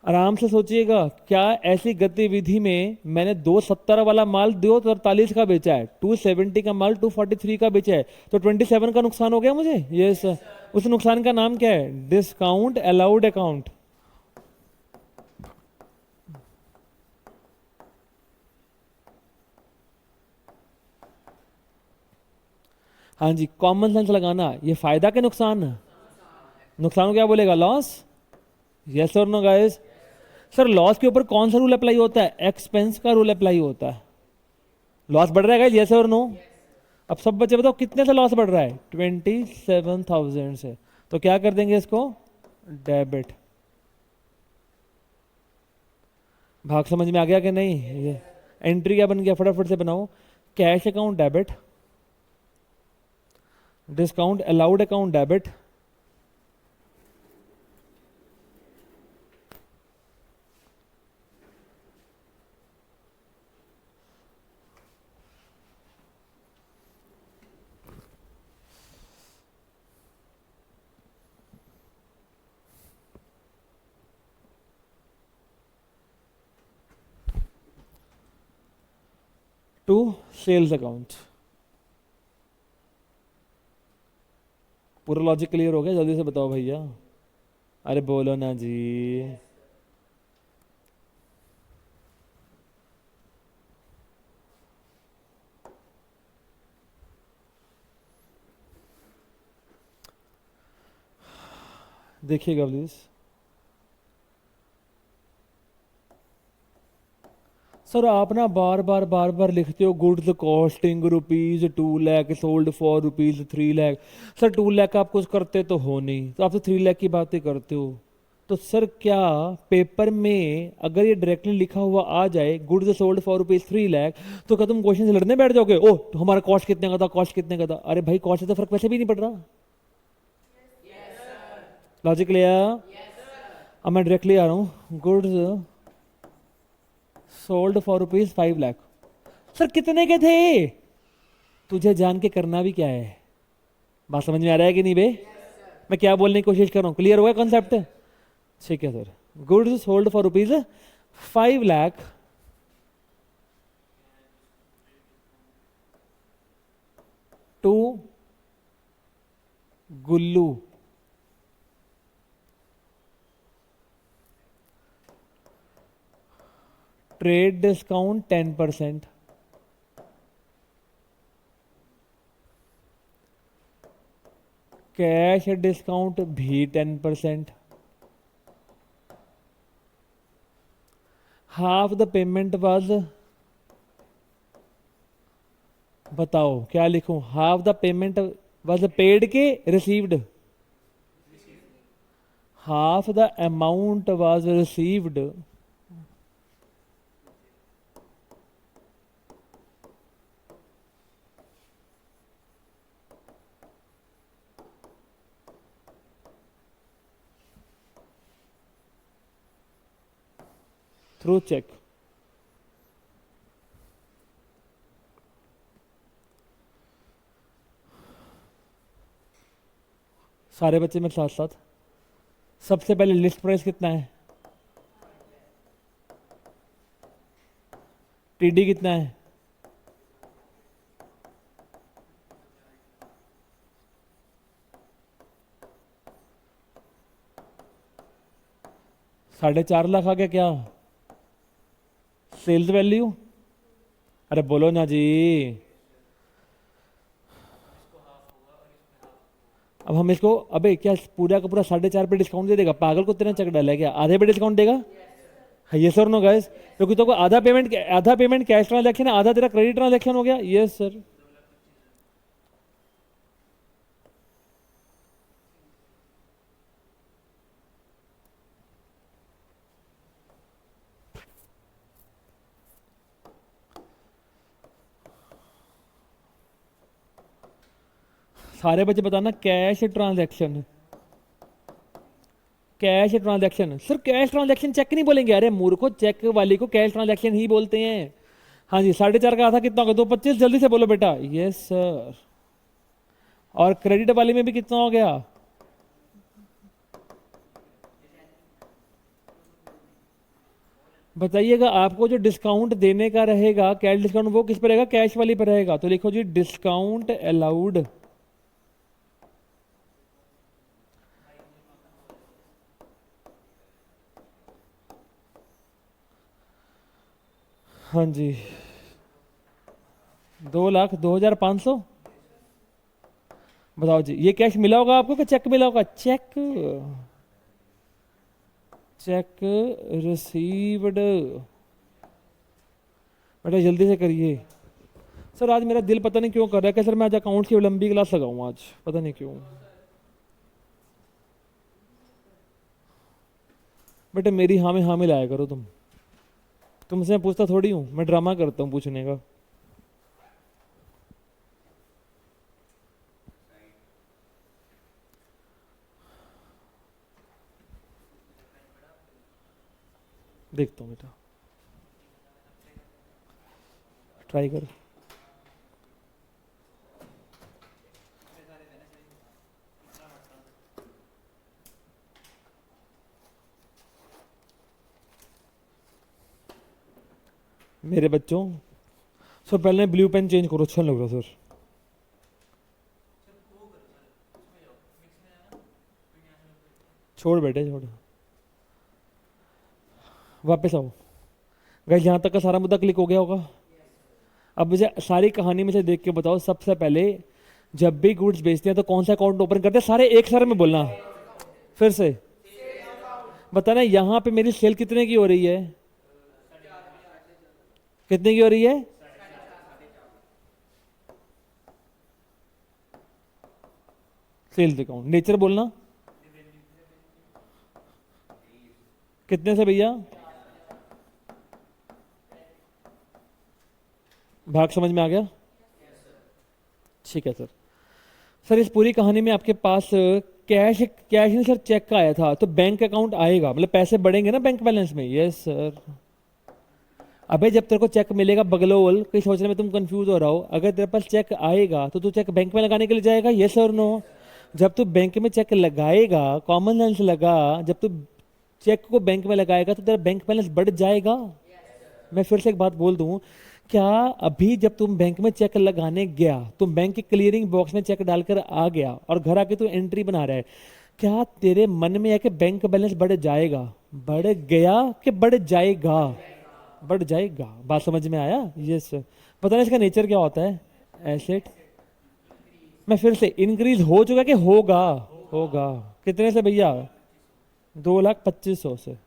आराम से सोचिएगा, क्या ऐसी गतिविधि में मैंने 270 वाला माल 243 का बेचा है, 270 का माल 243 का बेचा है, तो 27 का नुकसान हो गया मुझे? यस। उस नुकसान का नाम क्या है? Discount allowed account. हाँ जी, कॉमन सेंस लगाना। ये फायदा के नुकसान? नुकसान को क्या बोलेगा? लॉस। यस और नो गाइस? सर लॉस के ऊपर कौन सा रूल अप्लाई होता है? एक्सपेंस का रूल अप्लाई होता है। लॉस बढ़ रहा है गाइस, यस और नो? अब सब बच्चे बताओ कितने से लॉस बढ़ रहा है? 27,000 से। तो क्या कर देंगे इसको? डेबिट। भाग समझ में आ गया कि नहीं? ये एंट्री क्या बन गया, फटाफट से बनाओ। Cash account debit, discount allowed account debit, to sales account. पूरा लॉजिक क्लियर हो गया? जल्दी से बताओ भैया। अरे बोलो ना जी। देखिएगा प्लीज। सर आप ना बार बार लिखते हो goods costing ₹2 lakh sold for ₹3 lakh. Sir 2 lakh आप कुछ करते तो हो नहीं, तो आप तो 3 लाख की बातें करते हो। तो सर क्या पेपर में अगर ये डायरेक्टली लिखा हुआ आ जाए गुड्स सोल्ड फॉर ₹3 लाख, तो क्या तुम क्वेश्चन से लड़ने बैठ जाओगे? ओह तो हमारा कॉस्ट कितने का था, कॉस्ट कितने का था? अरे भाई कॉस्ट से तो फर्क वैसे भी नहीं पड़ रहा। लॉजिक लिया? अब मैं डायरेक्टली आ रहा हूँ, goods sold for ₹5 lakh. Sir कितने के थे? तुझे जान के करना भी क्या है? बात समझ में आ रहा है कि नहीं बे? मैं क्या बोलने की कोशिश कर रहा हूँ, क्लियर हुआ कॉन्सेप्ट? ठीक है sir. Goods sold for ₹5 lakh to Gullu. Trade discount 10%। Cash discount भी 10%, हाफ द पेमेंट वाज, बताओ क्या लिखूं, half the payment was paid के received, half the amount was received, through cheque. सारे बच्चे मेरे साथ साथ, सबसे पहले लिस्ट प्राइस कितना है, टीडी कितना है, ₹4.5 लाख आ गया क्या, सेल्स वैल्यू, अरे बोलो ना जी। अब हम इसको, अबे क्या पूरा का पूरा 4.5 पे डिस्काउंट दे देगा, पागल को तेरा चक डाला है क्या, आधे पे डिस्काउंट देगा, है ये सर नो गाइस, क्योंकि तो आधा पेमेंट कैश ट्रांजैक्शन है, आधा तेरा क्रेडिट ट्रांजैक्शन हो गया, यस सर। सारे बच्चे बताना, cash transaction, cash transaction, sir cash transaction cheque नहीं बोलेंगे, अरे मूर्खो, चेक वाली को कैश ट्रांजैक्शन ही बोलते हैं। हाँ जी, 4.5 का आधा कितना होगा, 2.25, जल्दी से बोलो बेटा, यस सर। और क्रेडिट वाली में भी कितना हो गया, बताइएगा, आपको जो डिस्काउंट देने का रहेगा कैश डिस्काउंट, वो किस पर रहेगा, कैश वाली पर रहेगा, तो लिखो जी डिस्काउंट अलाउड, हाँ जी, 2,02,500। बताओ जी, ये कैश मिला होगा आपको कि चेक मिला होगा, चेक, चेक रिसीव्ड, बेटा जल्दी से करिए। सर आज मेरा दिल पता नहीं क्यों कर रहा है कि सर मैं आज अकाउंट की लंबी क्लास लगाऊं, आज पता नहीं क्यों। बेटा मेरी हाँ में हाँ मिलाया करो तुम, तुमसे मैं पूछता थोड़ी हूँ, मैं ड्रामा करता हूँ पूछने का। देखता हूँ बेटा, ट्राई कर। मेरे बच्चों, सर पहले ब्लू पेन चेंज करो, अच्छा लग रहा सर। छोड़ बेटे छोड़, वापस आओ। गाइस यहाँ तक का सारा मुद्दा क्लिक हो गया होगा। अब मुझे सारी कहानी में से देख के बताओ, सबसे पहले जब भी गुड्स बेचते हैं तो कौन सा अकाउंट ओपन करते हैं, सारे एक सारे में बोलना, फिर से बताना। यहाँ पे मेरी सेल कितने की हो रही है, कितने की हो रही है, सेल्स अकाउंट, नेचर बोलना, कितने से भैया, भाग समझ में आ गया, ठीक है सर। सर इस पूरी कहानी में आपके पास कैश कैश नहीं सर, चेक का आया था, तो बैंक अकाउंट आएगा, मतलब पैसे बढ़ेंगे ना बैंक बैलेंस में, यस सर। अबे जब तेरे को चेक मिलेगा बगलोल, कहीं सोचने में तुम कंफ्यूज हो रहा हो, अगर तेरे पास चेक आएगा तो तू चेक बैंक में लगाने के लिए जाएगा, यस और नो। जब तू बैंक में चेक लगाएगा, कॉमन सेंस लगा, जब तू चेक को बैंक में लगाएगा तो तेरा बैंक बैलेंस बढ़ जाएगा। मैं फिर से एक बात बोल दूं, क्या अभी जब तुम बैंक में चेक लगाने गया, तुम बैंक के क्लियरिंग बॉक्स में चेक डालकर आ गया और घर आके तू एंट्री बना रहा है, क्या तेरे मन में है कि बैंक बैलेंस बढ़ जाएगा, बढ़ गया कि बढ़ जाएगा, बढ़ जाएगा। बात समझ में आया, यस। पता नहीं इसका नेचर क्या होता है, एसेट मैं फिर से, इंक्रीज हो चुका कि होगा? होगा। कितने से भैया? 2,25,000 से।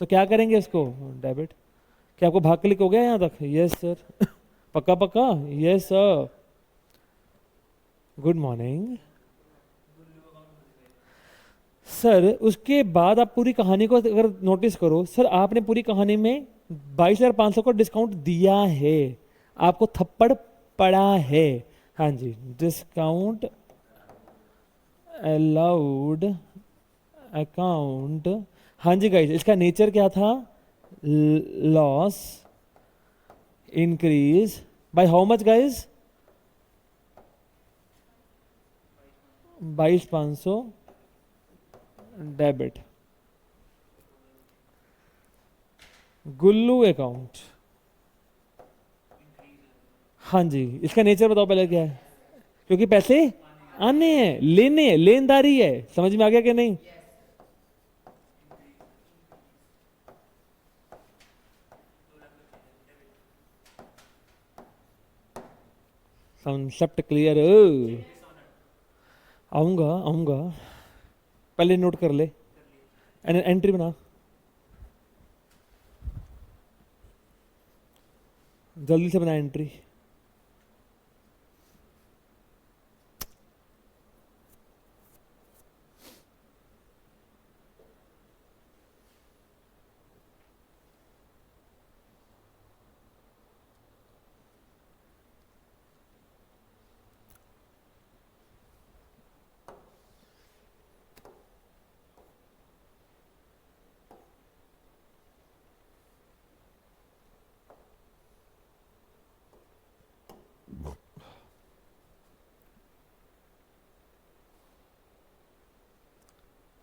तो क्या करेंगे इसको? डेबिट। क्या आपको भाग क्लिक हो गया यहाँ तक? Yes sir. पक्का पक्का? Yes sir. Good morning sir. उसके बाद आप पूरी कहानी को अगर नोटिस करो सर, आपने पूरी कहानी में 22,500 का डिस्काउंट दिया है, आपको थप्पड़ पड़ा है। हाँ जी, डिस्काउंट अलाउड अकाउंट। हाँ जी गाइस, इसका नेचर क्या था? Loss increase by how much guys? 22,500 debit. Gullu account. हाँ जी, इसका नेचर बताओ पहले क्या है? क्योंकि पैसे आने हैं, लेने हैं, लेनदारी है। समझ में आ गया कि नहीं? Concept clear? आऊंगा आऊंगा, पहले नोट कर ले। एंट्री बना, जल्दी से बना एंट्री।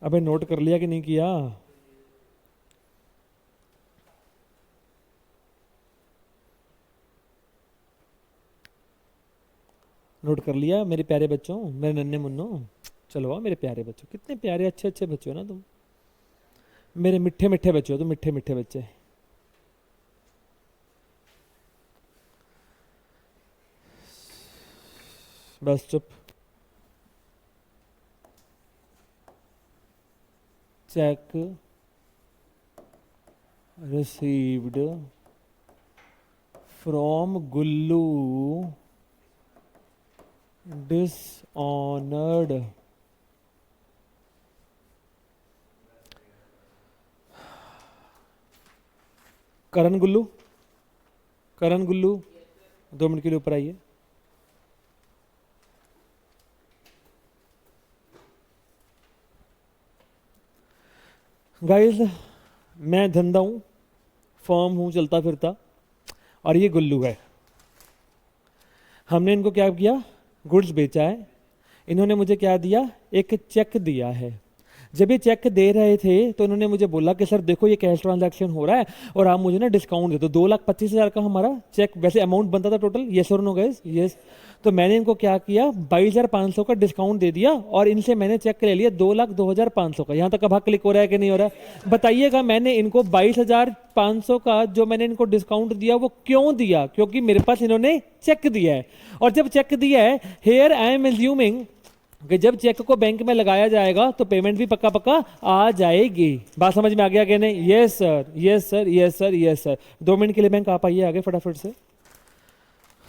अबे नोट कर लिया कि नहीं किया? नोट कर लिया मेरे प्यारे बच्चों, मेरे नन्हे मुन्नो? चलो मेरे प्यारे बच्चों, कितने प्यारे अच्छे अच्छे बच्चे हो ना तुम, मेरे मिठे मिठे बच्चे हो तुम, मिठे मिठे बच्चे। बस चुप। Check received from Gullu dishonoured. Karan Gullu, Karan Gullu 2 minute के लिए ऊपर आइए। गाइस, मैं धंधा हूं, फर्म हूं, चलता फिरता, और ये गुल्लू है। हमने इनको क्या किया? गुड्स बेचा है। इन्होंने मुझे क्या दिया? एक चेक दिया है। जब ये चेक दे रहे थे तो इन्होंने मुझे बोला कि सर देखो ये कैश ट्रांजैक्शन हो रहा है और आप मुझे ना डिस्काउंट दे दो। 2,25,000 का हमारा चेक वैसे अमाउंट बनता था टोटल। यस और नो गाइस? यस। तो मैंने इनको क्या किया? 22,500 का डिस्काउंट दे दिया और इनसे मैंने चेक ले लिया 2,02,500 का। यहाँ तक अब क्लिक हो रहा है कि नहीं हो रहा है? बताइएगा, मैंने इनको 22,500 का जो मैंने इनको डिस्काउंट दिया वो क्यों दिया? क्योंकि मेरे पास इन्होंने चेक दिया है, और जब चेक दिया है, हेयर आई एम एज्यूमिंग कि जब चेक को बैंक में लगाया जाएगा तो पेमेंट भी पक्का पक्का आ जाएगी। बात समझ में आ गया कि नहीं? Yes sir, yes sir, yes sir, yes sir. 2 minute के लिए बैंक आप आइए आगे फटाफट से,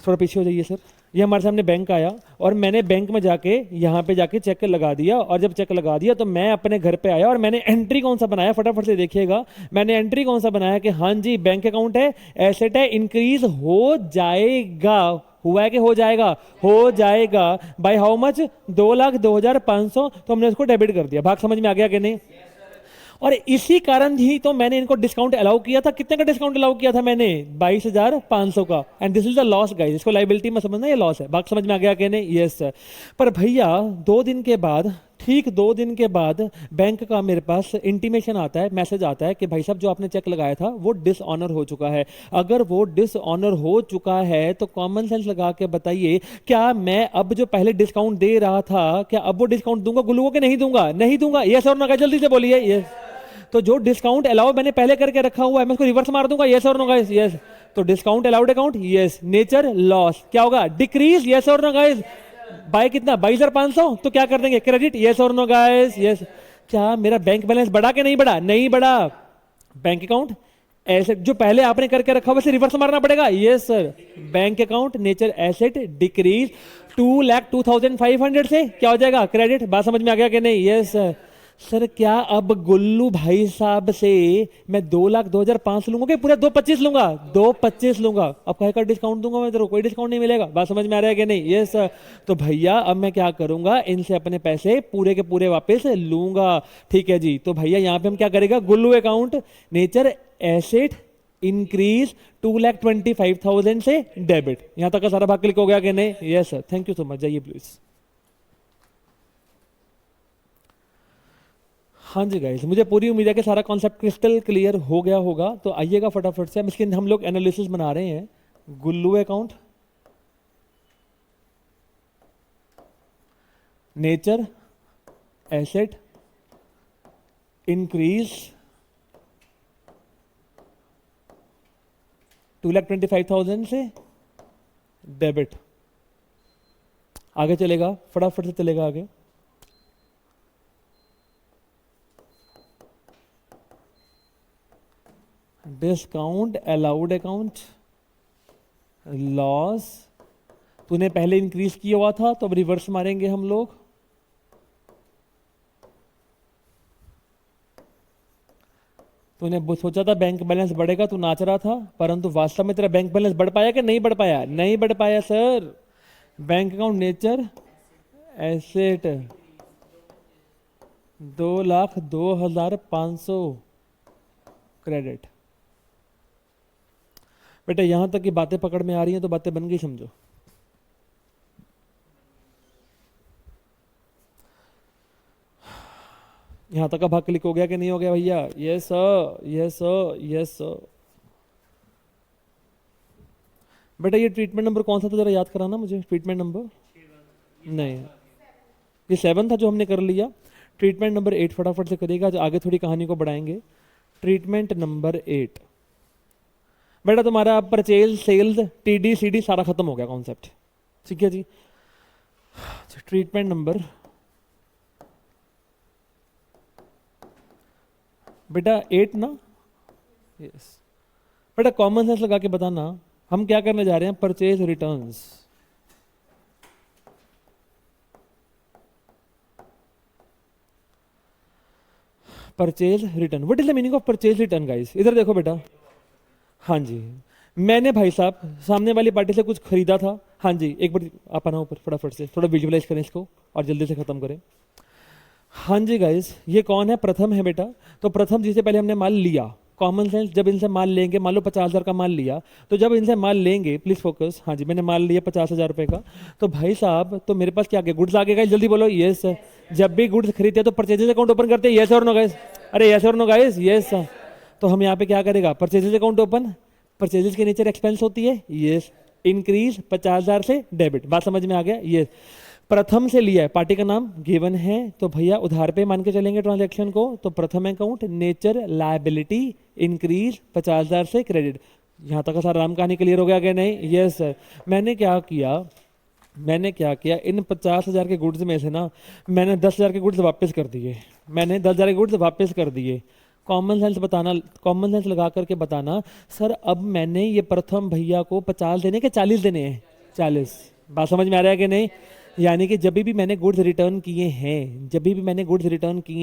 थोड़ा पीछे हो जाइए सर। ये हमारे सामने बैंक आया और मैंने बैंक में जाके यहाँ पे जाके चेक लगा दिया, और जब चेक लगा दिया तो मैं अपने घर पे आया और मैंने एंट्री कौन सा बनाया फटाफट से देखिएगा। मैंने एंट्री कौन सा बनाया कि हाँ जी बैंक अकाउंट है, एसेट है, इंक्रीज हो जाएगा। हुआ है कि हो जाएगा? हो जाएगा। By how much? 2,02,500। तो हमने उसको डेबिट कर दिया। भाग समझ में आ गया कि नहीं? और इसी कारण ही तो मैंने इनको डिस्काउंट अलाउ किया था। कितने का डिस्काउंट अलाउ किया था मैंने? 22,500 का। And this is the loss guys. इसको लाइबिलिटी में समझना, ये लॉस है। बात समझ में आ गया कि नहीं? Yes sir. पर भैया 2 दिन के बाद, ठीक 2 दिन के बाद बैंक का मेरे पास इंटीमेशन आता है, मैसेज आता है कि भाई साहब जो आपने चेक लगाया था वो डिसऑनर हो चुका है। अगर वो डिसऑनर हो चुका है तो कॉमन सेंस लगा के बताइए, क्या मैं अब जो पहले डिस्काउंट दे रहा था, क्या अब वो डिस्काउंट दूंगा गुल्लू को कि नहीं दूंगा? नहीं दूंगा। यस और नो? जल्दी से बोलिए। यस। तो जो डिस्काउंट अलाउ मैंने पहले करके रखा हुआ है मैं उसको रिवर्स मार दूंगा? यस और नो गाइस? यस। तो discount allowed account, yes. Nature loss क्या होगा, डिक्रीज, यस और नो गाइस। बाय कितना, 22,500, तो क्या कर देंगे, क्रेडिट, यस और नो गाइस, यस। क्या मेरा बैंक बैलेंस बढ़ा कि नहीं बढ़ा, नहीं बढ़ा। बैंक अकाउंट एसेट, जो पहले आपने करके रखा वैसे रिवर्स मारना पड़ेगा, yes sir. Bank account nature asset decrease 2,02,500 से क्या हो जाएगा, क्रेडिट। बात समझ में आ गया कि नहीं, यस सर। सर क्या अब गुल्लू भाई साहब से मैं 2,02,500 लूंगा कि पूरा 2,25 लूंगा, 2,25 लूंगा। अब कहे का डिस्काउंट दूंगा मैं, तेरे को कोई डिस्काउंट नहीं मिलेगा। बात समझ में आ रहा है कि नहीं, यस सर। तो भैया अब मैं क्या करूंगा, इनसे अपने पैसे पूरे के पूरे वापस लूंगा, ठीक है जी। तो भैया यहाँ पे हम क्या करेगा, गुल्लू अकाउंट नेचर एसेट इंक्रीज 2,25,000 से डेबिट। यहां तक का सारा भाग क्लिक हो गया कि नहीं, yes sir. Thank you so much, जाइए प्लीज। हाँ जी गाइस, मुझे पूरी उम्मीद है कि सारा कॉन्सेप्ट क्रिस्टल क्लियर हो गया होगा। तो आइएगा फटाफट से, हम लोग एनालिसिस बना रहे हैं। गुल्लू अकाउंट नेचर एसेट इंक्रीज 2,25,000 से डेबिट। आगे चलेगा, फटाफट से चलेगा आगे। डिस्काउंट अलाउड अकाउंट लॉस, तूने पहले इंक्रीज किया हुआ था तो अब रिवर्स मारेंगे हम लोग। तूने सोचा था बैंक बैलेंस बढ़ेगा, तू नाच रहा था, परंतु वास्तव में तेरा बैंक बैलेंस बढ़ पाया कि नहीं बढ़ पाया, नहीं बढ़ पाया sir. Bank account nature asset 2,02,500 credit. बेटा यहां तक की बातें पकड़ में आ रही हैं तो बातें बन गई समझो। यहां तक का भाग क्लिक हो गया कि नहीं हो गया भैया, yes sir, yes sir, yes sir. बेटा ये ट्रीटमेंट नंबर कौन सा था, जरा याद कराना मुझे, ट्रीटमेंट नंबर नहीं, ये 7 था जो हमने कर लिया। ट्रीटमेंट नंबर 8 फटाफट से करिएगा, जो आगे थोड़ी कहानी को बढ़ाएंगे। ट्रीटमेंट नंबर 8 बेटा तुम्हारा परचेज सेल्स टीडी सीडी सारा खत्म हो गया कॉन्सेप्ट, ठीक है जी। ट्रीटमेंट नंबर बेटा 8 ना, यस। बेटा कॉमन सेंस लगा के बताना हम क्या करने जा रहे हैं, purchase returns. Purchase return, what is the meaning of purchase return guys, इधर देखो बेटा। हाँ जी, मैंने भाई साहब सामने वाली पार्टी से कुछ खरीदा था। हाँ जी, एक बार आप आना ऊपर फटाफट से, थोड़ा विजुअलाइज करें इसको और जल्दी से खत्म करें। हाँ जी गाइस, ये कौन है, प्रथम है बेटा। तो प्रथम जी से पहले हमने माल लिया। कॉमन सेंस, जब इनसे माल लेंगे, मान लो 50,000 का माल लिया, तो जब इनसे माल लेंगे, प्लीज फोकस, हाँ जी मैंने माल लिया 50,000 रुपए का, तो भाई साहब तो मेरे पास क्या आ गया, गुड्स आ गए, जल्दी बोलो यस सर। जब भी गुड्स खरीदते हैं तो परचेजेज अकाउंट ओपन करते हैं, यस और नो गाइस, अरे यस और नो गाइस, यस सर। तो हम यहाँ पे क्या करेगा, परचेजेज अकाउंट ओपन, परचेजेज के नीचे एक्सपेंस होती है, यस, इंक्रीज 50,000 से डेबिट। बात समझ में आ गया, यस। प्रथम से लिया है, पार्टी का नाम गिवन है, तो भैया उधार पे मान के चलेंगे ट्रांजैक्शन को। तो प्रथम अकाउंट नेचर लायबिलिटी इंक्रीज 50,000 से क्रेडिट। यहां तक का सारा राम कहानी क्लियर हो गया कि नहीं, यस सर। मैंने क्या किया, इन 50,000 के गुड्स में से ना मैंने 10,000 के गुड्स वापस कर दिए, मैंने 10,000 के गुड्स वापस कर दिए। कॉमन सेंस बताना, कॉमन सेंस लगा करके बताना, सर अब मैंने ये प्रथम भैया को 50 देने के 40 देने हैं, 40। बात समझ में आ रहा है कि नहीं, यानी कि जब भी मैंने गुड्स रिटर्न किए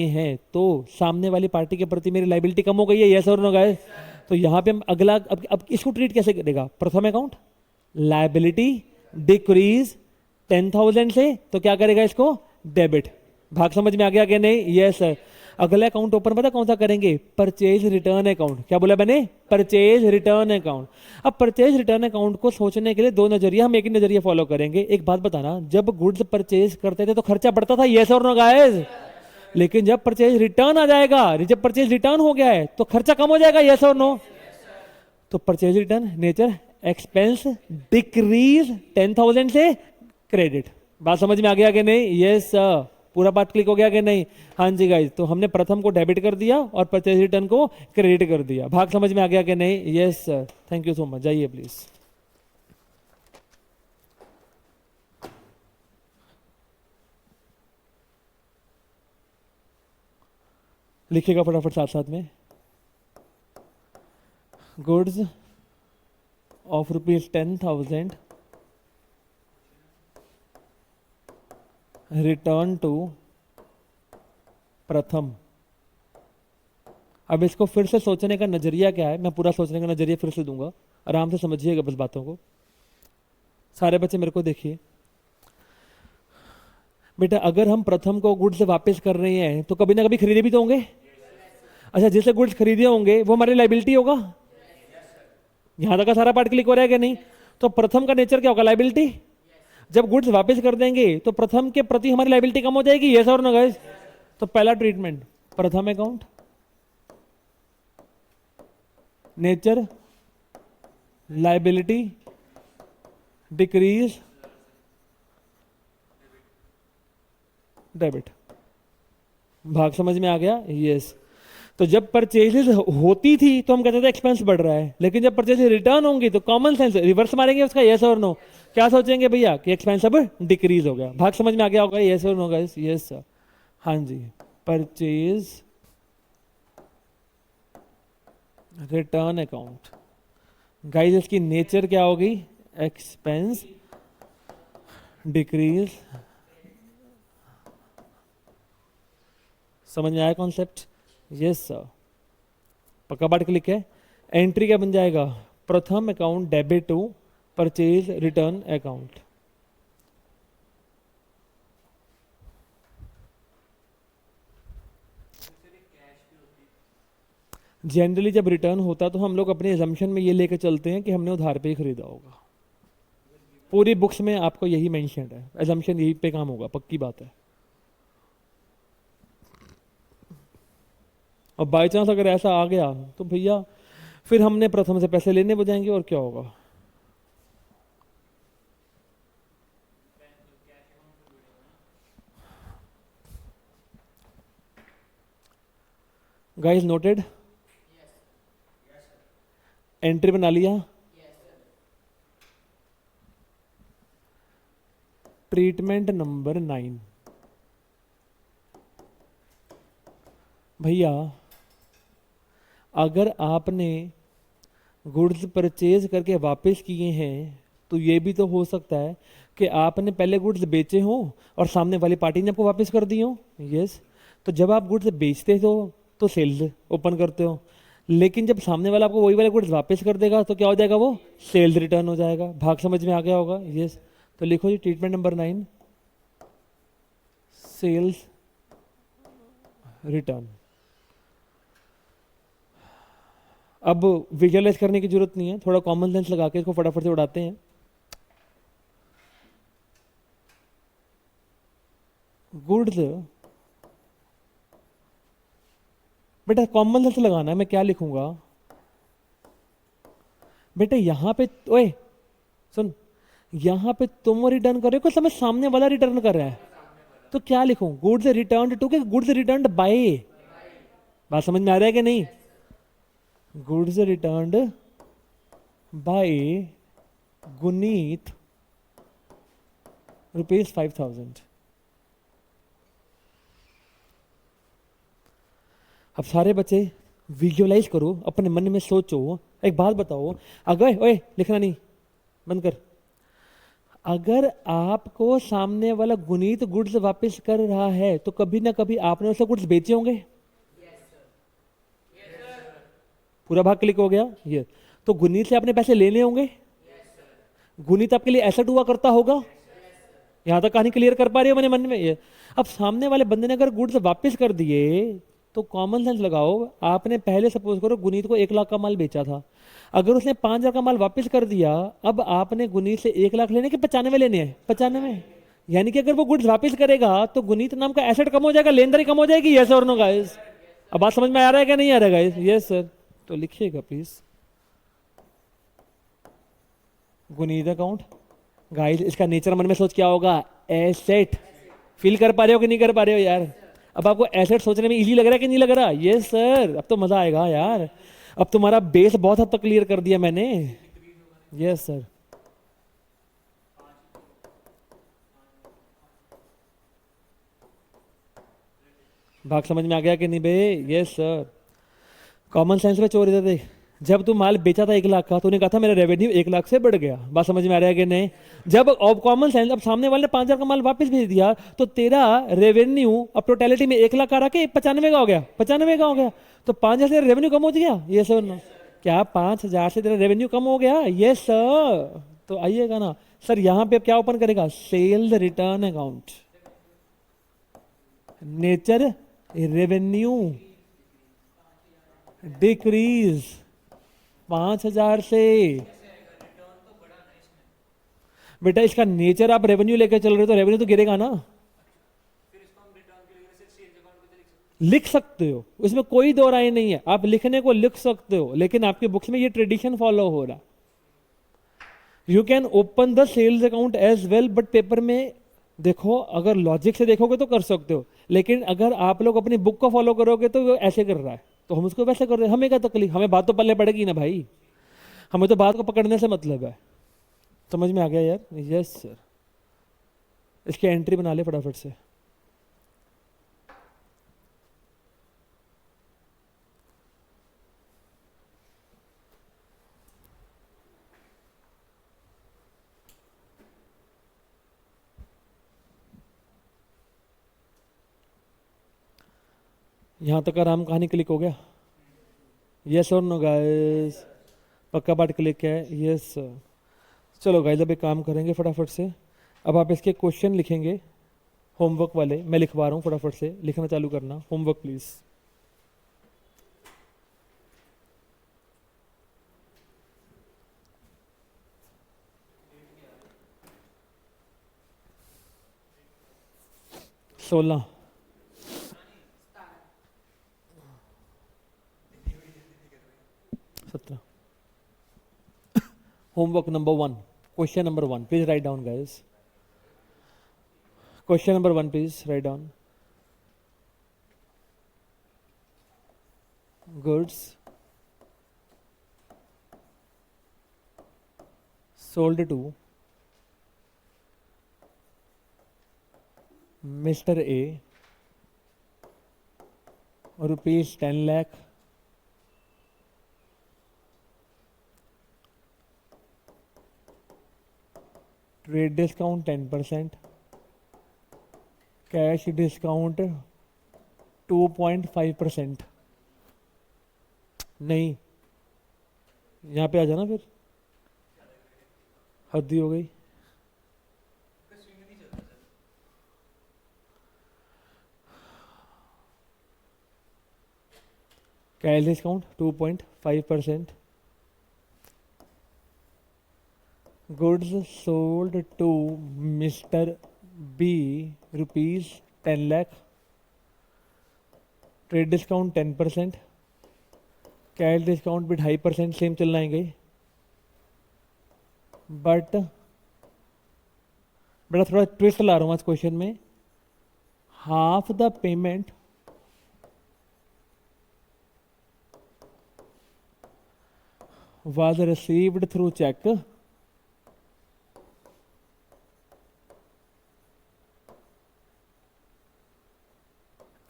हैं, तो सामने वाली पार्टी के प्रति मेरी लाइबिलिटी कम हो गई है, यस और नो गाइस। तो यहाँ पे हम अगला अब इसको ट्रीट कैसे करेगा, प्रथम अकाउंट लाइबिलिटी डिक्रीज 10,000 से, तो क्या करेगा इसको, डेबिट। भाग समझ में आ गया कि नहीं, यस सर। अगला अकाउंट ओपन पता कौन सा करेंगे, परचेज रिटर्न अकाउंट। क्या बोला मैंने, परचेज रिटर्न अकाउंट। अब परचेज रिटर्न अकाउंट को सोचने के लिए दो नजरिया, हम एक ही नजरिया फॉलो करेंगे। एक बात बताना, जब गुड्स परचेज करते थे तो खर्चा बढ़ता था, यस और नो गाइस, लेकिन जब परचेज रिटर्न आ जाएगा, जब परचेज रिटर्न हो गया है तो खर्चा कम हो जाएगा, यस और नो। तो purchase return nature expense decrease 10,000 से क्रेडिट। बात समझ में आ गया कि नहीं, यस सर। पूरा पार्ट क्लिक हो गया कि नहीं? हाँ जी गाइज, तो हमने प्रथम को डेबिट कर दिया और परचेज रिटर्न को क्रेडिट कर दिया। भाग समझ में आ गया कि नहीं? Yes sir, thank you so much. जाइए प्लीज। लिखिएगा फटाफट साथ साथ में। गुड्स ऑफ ₹10,000 रिटर्न टू प्रथम। अब इसको फिर से सोचने का नजरिया क्या है, मैं पूरा सोचने का नजरिया फिर से दूंगा, आराम से समझिएगा बस बातों को। सारे बच्चे मेरे को देखिए बेटा, अगर हम प्रथम को गुड्स से वापस कर रहे हैं तो कभी ना कभी खरीदे भी तो होंगे। अच्छा, जिससे गुड्स खरीदे होंगे वो हमारी लाइबिलिटी होगा। यहां तक का सारा पार्ट क्लिक हो रहा है कि नहीं? तो प्रथम का नेचर क्या होगा? लाइबिलिटी। जब गुड्स वापस कर देंगे तो प्रथम के प्रति हमारी लाइबिलिटी कम हो जाएगी, यस और नो गाइस? तो पहला ट्रीटमेंट, प्रथम account, nature liability decrease debit. भाग समझ में आ गया? यस। तो जब परचेजेस होती थी तो हम कहते थे एक्सपेंस बढ़ रहा है, लेकिन जब परचेजेस रिटर्न होंगी तो कॉमन सेंस रिवर्स मारेंगे उसका, यस और नो? क्या सोचेंगे भैया कि एक्सपेंस अब डिक्रीज हो गया। भाग समझ में आ गया होगा? यस और नो गाइस? Yes sir. हाँ जी, परचेज रिटर्न अकाउंट गाइस, इसकी नेचर क्या होगी? Expense decrease. समझ में आया कॉन्सेप्ट? Yes sir. पक्का पार्ट क्लिक है। एंट्री क्या बन जाएगा? Pratham account debit to purchase return account. Generally जब रिटर्न होता तो हम लोग अपने एजम्पशन में ये लेकर चलते हैं कि हमने उधार पे ही खरीदा होगा। पूरी बुक्स में आपको यही मेंशन है, एजम्पशन यही पे काम होगा, पक्की बात है। और बाई चांस अगर ऐसा आ गया तो भैया फिर हमने प्रथम से पैसे लेने बजाएंगे और क्या होगा? Guys noted? एंट्री बना लिया? ट्रीटमेंट नंबर 9 भैया, अगर आपने गुड्स परचेज करके वापस किए हैं तो ये भी तो हो सकता है कि आपने पहले गुड्स बेचे हो और सामने वाली पार्टी ने आपको वापस कर दी हो। यस। तो जब आप गुड्स बेचते हो तो सेल्स ओपन करते हो, लेकिन जब सामने वाला आपको वही वाले गुड्स वापस कर देगा तो क्या हो जाएगा? वो सेल्स रिटर्न हो जाएगा। भाग समझ में आ गया होगा? यस। तो लिखो जी ट्रीटमेंट नंबर 9, सेल्स रिटर्न। अब विजुअलाइज करने की जरूरत नहीं है, थोड़ा कॉमन सेंस लगा के इसको फटाफट से उड़ाते हैं। गुड्स, बेटा कॉमन सेंस लगाना है, मैं क्या लिखूंगा बेटा? यहां पे ओए सुन, यहां पे तुम रिटर्न कर रहे हो कि समय सामने वाला रिटर्न कर रहा है? तो क्या लिखूं? गुड्स रिटर्न टू के गुड्स रिटर्न बाय? बात समझ में आ रहा है कि नहीं? Goods return by Gunit ₹5,000। अब सारे बच्चे विजुअलाइज करो, अपने मन में सोचो। एक बात बताओ, अगर ओए लिखना नहीं, बंद कर। अगर आपको सामने वाला गुनीत गुड्स वापस कर रहा है तो कभी ना कभी आपने उसे गुड्स बेचे होंगे। पूरा भाग क्लिक हो गया? ये तो गुनीत से आपने पैसे लेने होंगे। गुनीत आपके लिए एसेट हुआ करता होगा। यहां तक कहानी क्लियर कर पा रही हो मैंने मन में? ये अब सामने वाले बंदे ने अगर गुड्स वापस कर दिए तो कॉमन सेंस लगाओ, आपने पहले सपोज करो गुनीत को 1 लाख का माल बेचा था, अगर उसने 5,000 का माल वापस कर दिया, अब आपने गुनीत से 1 लाख लेने के 95 लेने हैं? 95। यानी कि अगर वो गुड्स वापस करेगा तो गुनीत नाम का एसेट कम हो जाएगा, लेनदारी कम हो जाएगी। यस और नो गाइस? अब बात समझ में आ रहा है क्या नहीं आ रहा है गाइस? Yes sir. तो लिखिएगा प्लीज गुनीत अकाउंट। गाइस इसका नेचर मन में सोच क्या होगा? एसेट। फील कर पा रहे हो कि नहीं कर पा रहे हो यार? अब आपको एसेट सोचने में इजी लग रहा है कि नहीं लग रहा? यस सर, अब तो मजा आएगा यार। अब तुम्हारा बेस बहुत हद तक क्लियर कर दिया मैंने। Yes sir. भाग समझ में आ गया कि नहीं बे? Yes sir. कॉमन सेंस में चोरी था देख। जब तू माल बेचा था 1 लाख का, तूने कहा था मेरा रेवेन्यू 1 लाख से बढ़ गया। बात समझ में आ रहा है कि नहीं? जब अब कॉमन सेंस, अब सामने वाले ने 5,000 का माल वापस भेज दिया, तो तेरा रेवेन्यू अब टोटलिटी में 1 लाख का रहा के 95 का हो गया? 95 का हो गया। तो 5,000 से रेवेन्यू कम हो गया? ये सर नो। क्या 5,000 से तेरा रेवेन्यू कम हो गया? ये सर। तो आइएगा ना सर, यहाँ पे क्या ओपन करेगा? Sales return account. Nature revenue decrease 5,000 से। बेटा इसका नेचर, आप रेवेन्यू लेकर चल रहे हो तो रेवेन्यू तो गिरेगा ना। लिख सकते हो, इसमें कोई दो राय नहीं है, आप लिखने को लिख सकते हो, लेकिन आपके बुक्स में ये ट्रेडिशन फॉलो हो रहा। You can open the sales account as well, but paper में देखो, अगर लॉजिक से देखोगे तो कर सकते हो, लेकिन अगर आप लोग अपनी बुक को फॉलो करोगे तो वो ऐसे कर रहा है, तो हम उसको वैसे कर रहे हैं। हमें क्या तकलीफ, हमें बात तो पल्ले पड़ेगी ना भाई, हमें तो बात को पकड़ने से मतलब है। समझ में आ गया यार? Yes sir. इसकी एंट्री बना ले फटाफट से। यहां तक आराम कहानी क्लिक हो गया? यस और नो गाइस? पक्का बात क्लिक है? Yes sir. चलो गाइस, अब एक काम करेंगे फटाफट से। अब आप इसके क्वेश्चन लिखेंगे होमवर्क वाले, मैं लिखवा रहा हूँ, फटाफट से लिखना चालू करना। Homework please. सोलह, 17। Homework number 1, question number 1, please write down guys. Question number 1 please write down. Goods sold to Mr. A rupees 10 lakh trade discount 10%, cash discount 2.5%। नहीं, यहाँ पे आ जाना फिर, हद ही हो गई। Cash discount 2.5%, goods sold to mister B rupees 10 लाख, ट्रेड डिस्काउंट 10%, कैश डिस्काउंट भी 2.5% सेम चल आएंगे। बट बड़ा थोड़ा ट्विस्ट ला रहा हूँ आज क्वेश्चन में। Half the payment was received through check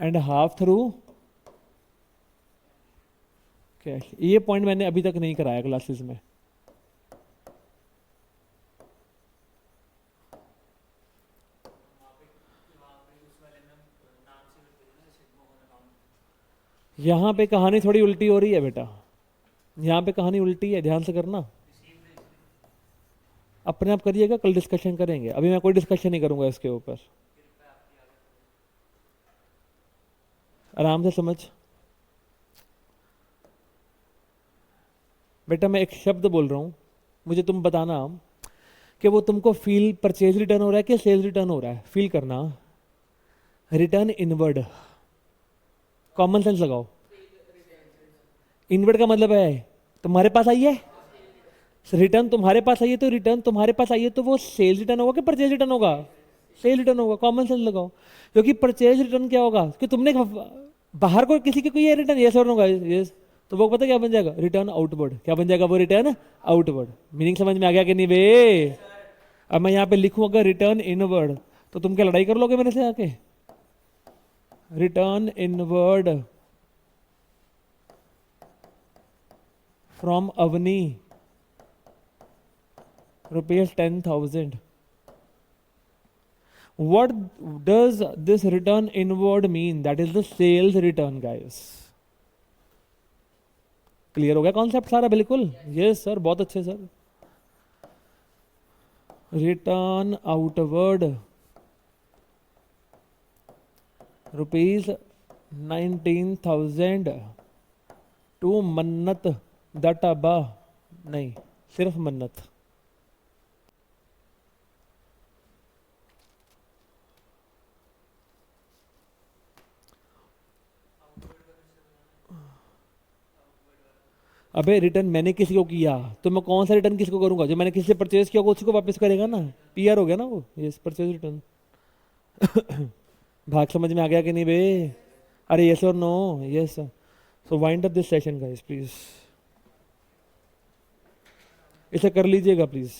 and half through cash. ये पॉइंट मैंने अभी तक नहीं कराया क्लासेस में। यहां पे कहानी थोड़ी उल्टी हो रही है बेटा, यहाँ पे कहानी उल्टी है, ध्यान से करना। अपने आप करिएगा, कल डिस्कशन करेंगे, अभी मैं कोई डिस्कशन नहीं करूंगा इसके ऊपर। आराम से समझ बेटा, मैं एक शब्द बोल रहा हूं, मुझे तुम बताना कि वो तुमको फील परचेज रिटर्न हो रहा है कि सेल्स रिटर्न हो रहा है। फील करना। रिटर्न इनवर्ड, कॉमन सेंस लगाओ। इनवर्ड का मतलब है तुम्हारे पास आई है, रिटर्न तुम्हारे पास आई है, तो रिटर्न तुम्हारे पास आई है तो वो सेल्स रिटर्न होगा कि परचेज रिटर्न होगा? सेल रिटर्न होगा, कॉमन सेंस लगाओ। क्योंकि परचेज रिटर्न क्या होगा कि तुमने बाहर को किसी के कोई है रिटर्न, यस और नो गाइस, यस, तो वो पता क्या बन जाएगा, रिटर्न आउटवर्ड। क्या बन जाएगा वो, रिटर्न आउटवर्ड। मीनिंग समझ में आ गया कि नहीं बे? अब मैं यहाँ पे लिखूं अगर रिटर्न इनवर्ड, तो तुम क्या लड़ाई कर लोगे मेरे से आके? Return inward from Avni ₹10,000. What does this return inward mean? That is the sales return, guys. Clear हो गया कॉन्सेप्ट सारा? बिल्कुल, यस सर, बहुत अच्छे सर। रिटर्न आउटवर्ड ₹19,000 टू मन्नत द टबा, नहीं सिर्फ मन्नत। अबे रिटर्न मैंने किसी को किया तो मैं कौन सा रिटर्न किसको करूंगा? जो मैंने किसी से परचेज किया होगा उसी को वापस करेगा ना, पीआर हो गया ना वो, यस परचेज रिटर्न। भाग समझ में आ गया कि नहीं बे? अरे यस और no? Yes. So wind up this session guys please, इसे कर लीजिएगा प्लीज।